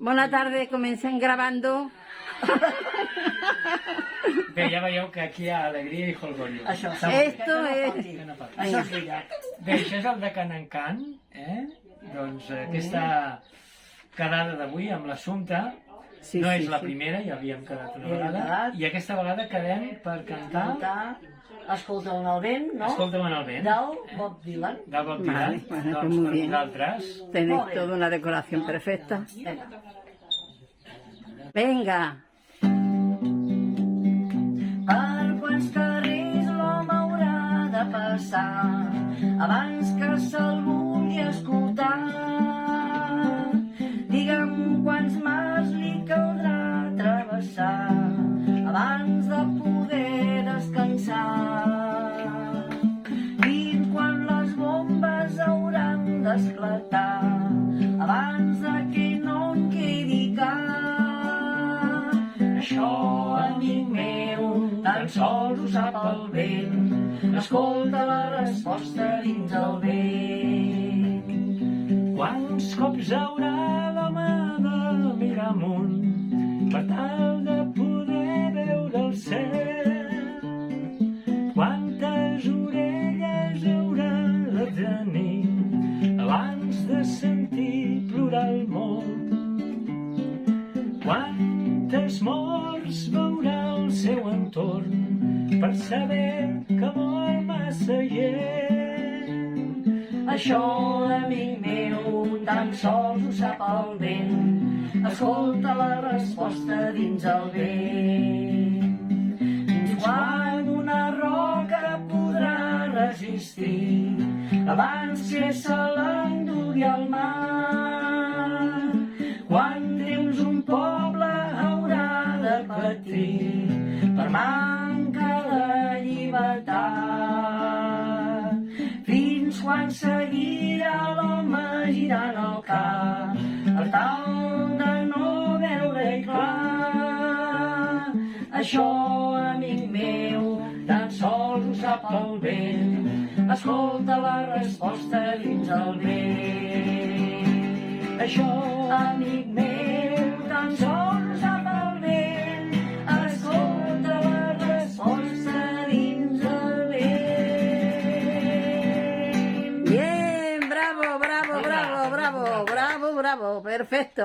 Buenas tardes, comencen grabando. Bé, ja veieu que aquí hi ha alegria i jolgorio. Això sí. Esto es... Això és veritat. Bé, això és el de Can en Can, Doncs aquesta quedada d'avui amb l'Assumpta Sí, no sí, és la sí. primera, ja havíem quedat una Ja hem vegada, quedat. i aquesta vegada quedem per cantar Escolta en el vent, no? Escolta'm en el vent, Del Bob Dylan. de Bob Dylan, Vale, bueno, pues doncs muy per bien. vosaltres. Tenéis Muy bien. toda una decoración perfecta. Vinga. Venga. Per quants carrers l'home haurà de passar abans que se'l vulgui escoltar? Digue'm quants mars li caldrà travessar abans de poder descansar. Fins quan les bombes hauran d'esclatar abans de que no en quedi cap. Això, amic meu, tan sols ho sap el vent. Escolta la resposta dins el vent. Quants cops haurà l'home de mirar amunt per tal de poder veure el cel? Quantes orelles haurà de tenir abans de sentir plorar el món? Quantes morts veurà al seu entorn per saber que mor massa gent? Això, amic meu, tan sols ho sap el vent. Escolta la resposta dins el vent. Fins quan una roca podrà resistir abans que se l'endugui al mar? Quant temps un poble haurà de patir per manca de llibertat? Fins quan seguirà l'home girant el cap per tal de no veure-hi clar? Això, amic meu, tan sols ho sap el vent. Escolta la resposta dins el vent. Això, amic meu, tan sols ho sap el vent. Escolta la resposta dins el vent. Bien, bravo, bravo, bravo, bravo, bravo, bravo, perfecto.